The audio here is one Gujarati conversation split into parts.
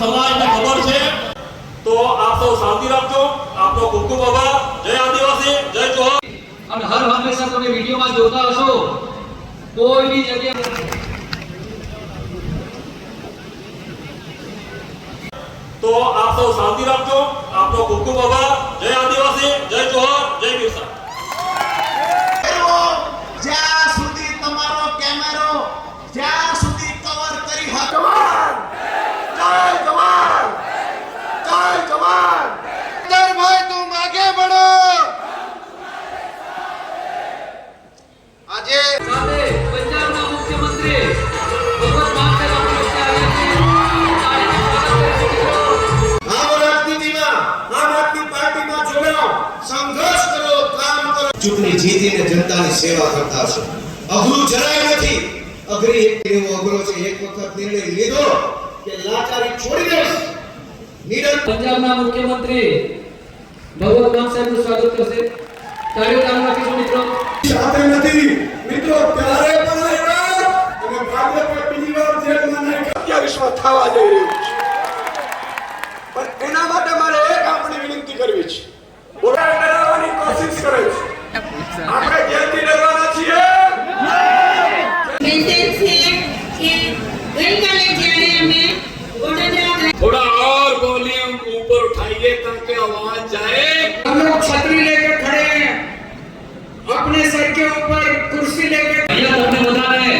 સમાજને ખબર છે તો આપ સૌ શાંતિ રાખજો। આપનો ખૂબ ખૂબ આભાર। જય આદિવાસી, જય જોહાર। અને હર હંમેશા તમે વિડીયોમાં જોતા હશો કોઈ બી જગ્યાએ તો આપ સૌ શાંતિ રાખજો। આપનો ખૂબ ખૂબ આભાર। જય આદિવાસી, જય જોહાર, જય બિરસા। જ્યાં સુધી તમારો કેમેરો જ્યાં સુધી કવર કરી જવાન જય જવાન જય જવાન ભાઈ તુમ આગે બઢો। આજે સાથે પંજાબના મુખ્યમંત્રી ભગવત માન સાહેબ આપણી વચ્ચે આવ્યા છે। આમ રાજનીતિમાં આમ આદમી પાર્ટીમાં જોડાઓ, સંઘર્ષ કરો, કામ કરો। ચૂંટણી જીતીને જનતાની સેવા કરતા છો। અઘરું જરાય નથી। અઘરી એવો અઘરો છે। એક વખત નિર્ણય લીધો કે લાચારી છોડી દઈશ। પંજાબના મુખ્યમંત્રી ભગવત માન સાહેબનું સ્વાગત કરશે। તાળીઓ ચાલુ રાખીશું મિત્રો। સાથે નથી મિત્રો, ત્યારે પણ આવ્યા અને ભાજપે બીજી વાર જેલમાં નાખ્યા। 27માં થવા જઈ રહ્યું છે, પણ એના માટે મારે એક આપણી વિનંતી કરવી છે। બોલા ડરાવવાની કોશિશ કરે છે। આપણે જેલથી ડરવાના છીએ? મેસેજ છે કે ગઈકાલે જ્યારે અમે વડોદરા थोड़ा और वॉल्यूम ऊपर उठाइए ताकि आवाज जाए। हम लोग छतरी लेके खड़े हैं, अपने सर के ऊपर कुर्सी लेके। અહીંયા તમને બધાને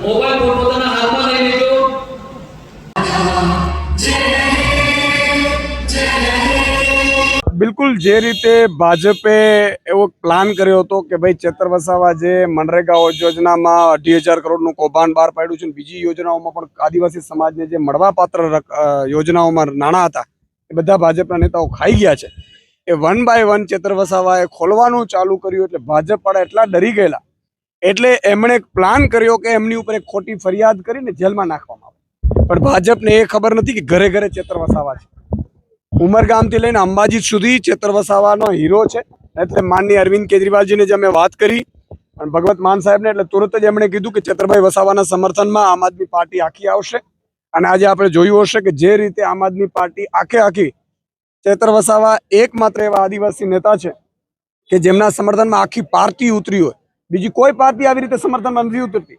મોબાઈલ ફોન પોતાના હાથમાં લઈ લેજો। બિલકુલ જે રીતે ભાજપે એવો પ્લાન કર્યો હતો કે ભાઈ ચેતર વસાવા જે મનરેગા યોજનામાં 2,000 કરોડનું કૌભાંડ બહાર પાડ્યું છે, બીજી યોજનાઓમાં પણ આદિવાસી સમાજને જે મળવાપાત્ર યોજનાઓમાં નાણાં હતા એ બધા ભાજપના નેતાઓ ખાઈ ગયા છે। એ 1 બાય 1 ચેતર વસાવાએ ખોલવાનું ચાલુ કર્યું એટલે ભાજપવાળા એટલા ડરી ગયેલા એટલે એમણે એક પ્લાન કર્યો કે એમની ઉપર એક ખોટી ફરિયાદ કરીને જેલમાં નાખવામાં આવે। પણ ભાજપને એ ખબર નથી કે ઘરે ઘરે ચેતર વસાવા છે। ઉમરગામથી લઈને અંબાજી સુધી ચેતર વસાવાનો હીરો છે। એટલે માનનીય અરવિંદ કેજરીવાલજીને જે અમે વાત કરી અને ભગવત માન સાહેબને એટલે તુરંત જ એમણે કીધું કે ચેતરભાઈ વસાવાના સમર્થનમાં આમ આદમી પાર્ટી આખી આવશે। અને આજે આપણે જોયું હશે કે જે રીતે આમ આદમી પાર્ટી આખી ચેતર વસાવા એકમાત્ર એવા આદિવાસી નેતા છે કે જેમના સમર્થનમાં આખી પાર્ટી ઉતરી હોય। બીજી કોઈ પાર્ટી આવી રીતે સમર્થનમાં નથી ઉતરતી,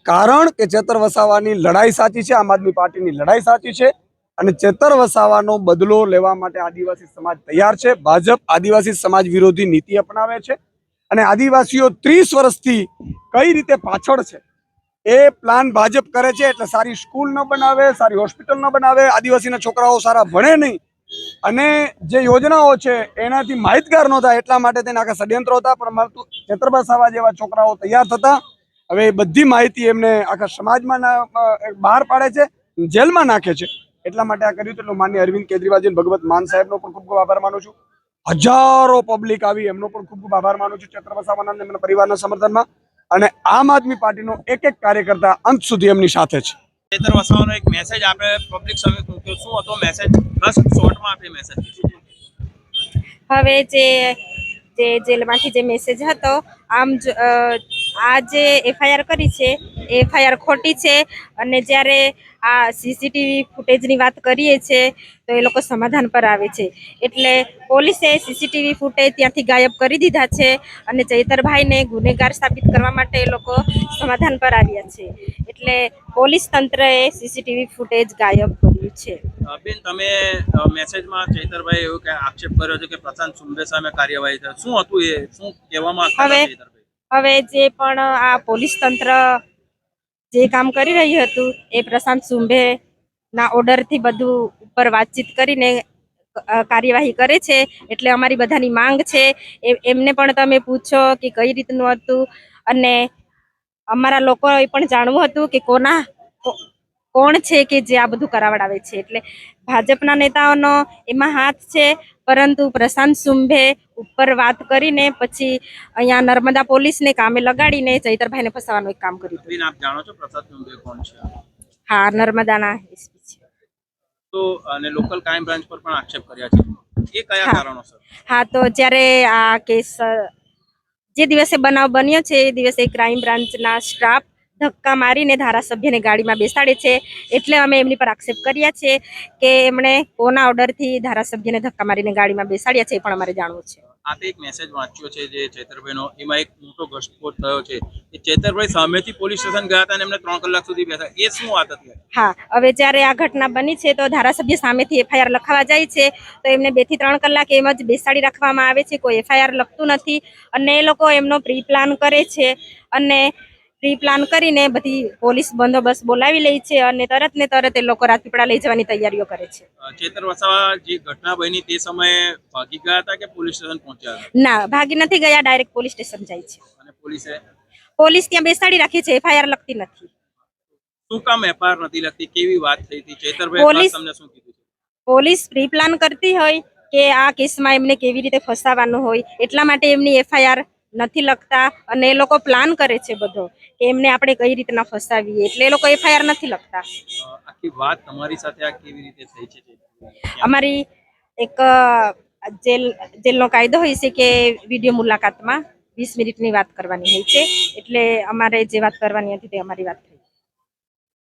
કારણ કે ચેતર વસાવાની લડાઈ સાચી છે, આમ આદમી પાર્ટીની લડાઈ સાચી છે અને ચેતર વસાવાનો બદલો લેવા માટે આદિવાસી સમાજ તૈયાર છે। ભાજપ આદિવાસી સમાજ વિરોધી નીતિ અપનાવે છે અને આદિવાસીઓ 30 વર્ષથી કઈ રીતે પાછળ છે એ પ્લાન ભાજપ કરે છે। એટલે સારી સ્કૂલ ન બનાવે, સારી હોસ્પિટલ ન બનાવે, આદિવાસીના છોકરાઓ સારા ભણે નહીં અને જે યોજનાઓ છે એનાથી માહિતગાર ન થાય એટલા માટે તેને આખા ષડયંત્રો હતા। પણ ચેતર વસાવા જેવા છોકરાઓ તૈયાર થતા હવે એ બધી માહિતી એમને આખા સમાજમાં બહાર પાડે છે, જેલમાં નાખે છે। એટલા માટે આ કર્યું હતું। માનનીય અરવિંદ કેજરીવાલજી અને ભગવત માન સાહેબનો પણ ખૂબ ખૂબ આભાર માનું છું। હજારો પબ્લિક આવી એમનો પણ ખૂબ ખૂબ આભાર માનું છું ચેતર વસાવાના અને એમના પરિવારના સમર્થનમાં। અને આમ આદમી પાર્ટીનો એક કાર્યકર્તા અંત સુધી એમની સાથે છે। ચેતર વસાવાનો એક મેસેજ આપણે પબ્લિક સમક્ષ મૂક્યો, શું હતો મેસેજ? બસ શોર્ટમાં આપણે મેસેજ હવે જે જેલમાંથી જે મેસેજ હતો, આમ આ જે એફઆઈઆર કરી છે એ એફઆઈઆર ખોટી છે અને જ્યારે આ સીસીટીવી ફૂટેજની વાત કરીએ છીએ તો એ લોકો સમાધાન પર આવે છે। એટલે પોલીસે સીસીટીવી ફૂટેજ ત્યાંથી ગાયબ કરી દીધા છે અને ચૈતરભાઈને ગુનેગાર સાબિત કરવા માટે એ લોકો સમાધાન પર આવ્યા છે। એટલે પોલીસ તંત્રએ સીસીટીવી ફૂટેજ ગાયબ કર્યું છે। બેન, તમે મેસેજમાં ચૈતરભાઈ એવું કે આક્ષેપ કર્યો છે કે પ્રશાંત સુંબે સામે કાર્યવાહી થાય, શું હતું એ? શું કહેવામાં હવે જે પણ આ પોલીસ તંત્ર જે કામ કરી રહ્યું હતું એ પ્રશાંત સુંબે ના ઓર્ડરથી બધું ઉપર વાતચીત કરીને કાર્યવાહી કરે છે। એટલે અમારી બધાની માંગ છે એમને પણ તમે પૂછો કે કઈ રીતનું હતું અને અમારા લોકોએ પણ જાણવું હતું કે કોણ છે કે જે આ બધું કરાવડાવે છે। એટલે ભાજપના નેતાઓનો એમાં હાથ છે, પરંતુ પ્રશાંત સુંબે ઉપર વાત કરીને પછી અહીંયા નર્મદા પોલીસને કામે લગાડીને ચૈતરભાઈને ફસાવવાનું એક કામ કર્યું। બેન, આપ જાણો છો પ્રશાંત સુંબે કોણ છે? હા, નર્મદાના એસપી છે। તો અને લોકલ ક્રાઇમ બ્રાન્ચ પર પણ આક્ષેપ કર્યા છે, એ કયા કારણોસર? હા, તો જ્યારે આ કેસ જે દિવસે બનાવ બન્યો છે એ દિવસે ક્રાઇમ બ્રાન્ચના સ્ટાફ ધક્કા મારીને ધારાસભ્યને ગાડીમાં બેસાડે છે. એટલે અમે એમની પર આક્ષેપ કર્યા છે કે એમણે કોના ઓર્ડરથી ધારાસભ્યને ધક્કા મારીને ગાડીમાં બેસાડ્યા છે એ પણ અમારે જાણવું છે. આપે એક મેસેજ વાંચ્યો છે જે ચેતરભાઈનો, એમાં એક મોટો ઘટસ્ફોટ થયો છે કે ચેતરભાઈ સામેથી પોલીસ સ્ટેશન ગયા હતા અને એમને 3 કલાક સુધી બેઠા. એ શું વાત હતી? હા, હવે જ્યારે આ ઘટના બની છે તો ધારાસભ્ય સામેથી એફઆઈઆર લખાવા જાય છે તો એમને 2 થી 3 કલાક એમ જ બેસાડી રાખવામાં આવે છે. કોઈ એફઆઈઆર લખતું નથી અને એ લોકો એમનો પ્રી પ્લાન કરે છે અને પ્રી પ્લાન કરીને બધી પોલીસ બંદોબસ્ત બોલાવી લે છે અને તરત ને તરત એ લોકો રાજપીપળા લઈ જવાની તૈયારીઓ કરે છે. ચેતર વસાવા જે ઘટના બની તે સમયે ભાગી ગયા હતા કે પોલીસ સ્ટેશન પહોંચ્યા હતા? ના, ભાગી નથી ગયા, ડાયરેક્ટ પોલીસ સ્ટેશન જાય છે. અને પોલીસ ત્યાં બેસાડી રાખી છે, એફઆઈઆર લખતી નથી. શું કામ એફઆઈઆર નથી લખતી? કેવી વાત થઈ હતી? ચેતરભાઈ તમને શું કીધું? પોલીસ પ્રી પ્લાન કરતી હોય કે આ કેસમાં એમને કેવી રીતે ફસાવાનું હોય એટલા માટે એમની એફઆઈઆર નથી લખતા અને એ લોકો પ્લાન કરે છે બધો કે એમને આપણે કઈ રીતના ફસાવીએ, એટલે એ લોકો એફઆઈઆર નથી લખતા. આખી વાત તમારી સાથે આ કેવી રીતે થઈ છે? અમારી એક જેલનો કાયદો હોય છે કે વિડીયો મુલાકાતમાં 20 મિનિટની વાત કરવાની હોય છે, એટલે અમારે જે વાત કરવાની હતી તે અમારી વાત થઈ.